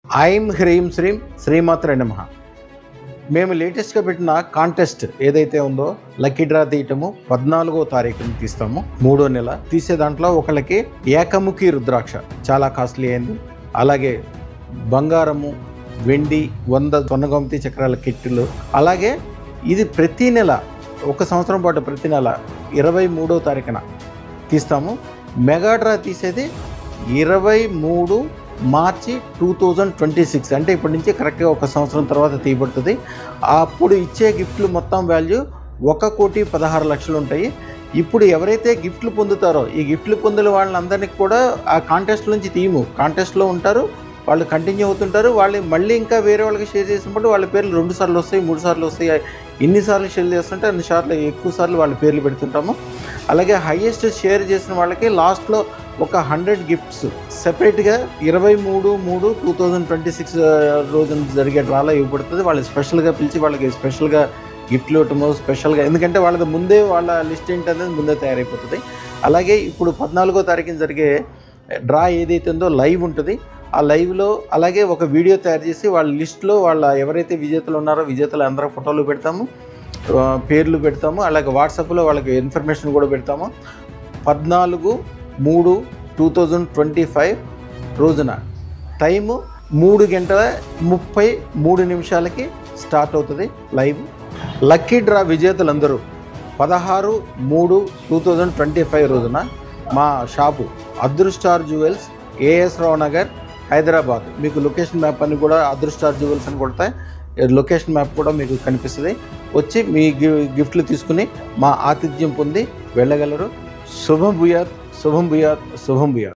ఐం హ్రీం శ్రీం శ్రీమాత్రే నమః. మేము లేటెస్ట్గా పెట్టిన కాంటెస్ట్ ఏదైతే ఉందో లక్కీ డ్రా తీయటము 14వ తారీఖున తీస్తాము. 3వ నెల తీసే దాంట్లో ఒకళ్ళకి ఏకముఖి రుద్రాక్ష చాలా కాస్ట్లీ అయింది. అలాగే బంగారము, వెండి, 100 స్వర్ణగోమతి చక్రాల కిట్లు. అలాగే ఇది ప్రతి నెల 1 సంవత్సరం పాటు ప్రతి నెల 23వ తారీఖున తీస్తాము. మెగా డ్రా తీసేది 23 మార్చి 2026, అంటే ఇప్పటి నుంచి కరెక్ట్గా 1 సంవత్సరం తర్వాత తీయబడుతుంది. అప్పుడు ఇచ్చే గిఫ్ట్లు మొత్తం వాల్యూ 1,16,00,000 ఉంటాయి. ఇప్పుడు ఎవరైతే గిఫ్ట్లు పొందుతారో ఈ గిఫ్ట్లు పొందిన వాళ్ళందరినీ కూడా ఆ కాంటెస్ట్ నుంచి తీయము, కాంటెస్ట్లో ఉంటారు, వాళ్ళు కంటిన్యూ అవుతుంటారు. వాళ్ళు మళ్ళీ ఇంకా వేరే వాళ్ళకి షేర్ చేసినప్పుడు వాళ్ళ పేర్లు 2 సార్లు వస్తాయి, 3 సార్లు వస్తాయి. ఎన్నిసార్లు షేర్ చేస్తుంటే అన్నిసార్లు ఎక్కువ సార్లు వాళ్ళ పేర్లు పెడుతుంటాము. అలాగే హైయెస్ట్ షేర్ చేసిన వాళ్ళకి లాస్ట్లో ఒక 100 గిఫ్ట్స్ సెపరేట్గా 23/3/2026 రోజున జరిగే డ్రాలో ఇవ్వబడుతుంది. వాళ్ళు స్పెషల్గా పిలిచి వాళ్ళకి స్పెషల్గా గిఫ్ట్లు ఇవ్వటము స్పెషల్గా, ఎందుకంటే వాళ్ళది ముందే వాళ్ళ లిస్ట్ ఏంటనేది ముందే తయారైపోతుంది. అలాగే ఇప్పుడు 14వ తారీఖున జరిగే డ్రా ఏదైతే ఉందో లైవ్ ఉంటుంది. ఆ లైవ్లో అలాగే ఒక వీడియో తయారు చేసి వాళ్ళ లిస్ట్లో వాళ్ళ ఎవరైతే విజేతలు ఉన్నారో విజేతలు అందరూ ఫోటోలు పెడతాము, పేర్లు పెడతాము. అలాగే వాట్సాప్లో వాళ్ళకి ఇన్ఫర్మేషన్ కూడా పెడతాము. 14/3/2025 రోజున టైము 3:33 స్టార్ట్ అవుతుంది లైవ్. లక్కీ డ్రా విజేతలందరూ 16/3/2025 రోజున మా షాపు అదృష్టార్ జ్యువెల్స్, ఏఎస్ రావు నగర్, హైదరాబాద్. మీకు లొకేషన్ మ్యాప్ అని కూడా అదృష్టార్ జ్యువెల్స్ అని కొడతాయి, లొకేషన్ మ్యాప్ కూడా మీకు కనిపిస్తుంది. వచ్చి మీ గిఫ్ట్లు తీసుకుని మా ఆతిథ్యం పొంది వెళ్ళగలరు. శుభం భూయాత్, శుభం భూయాత్, శుభం భూయాత్.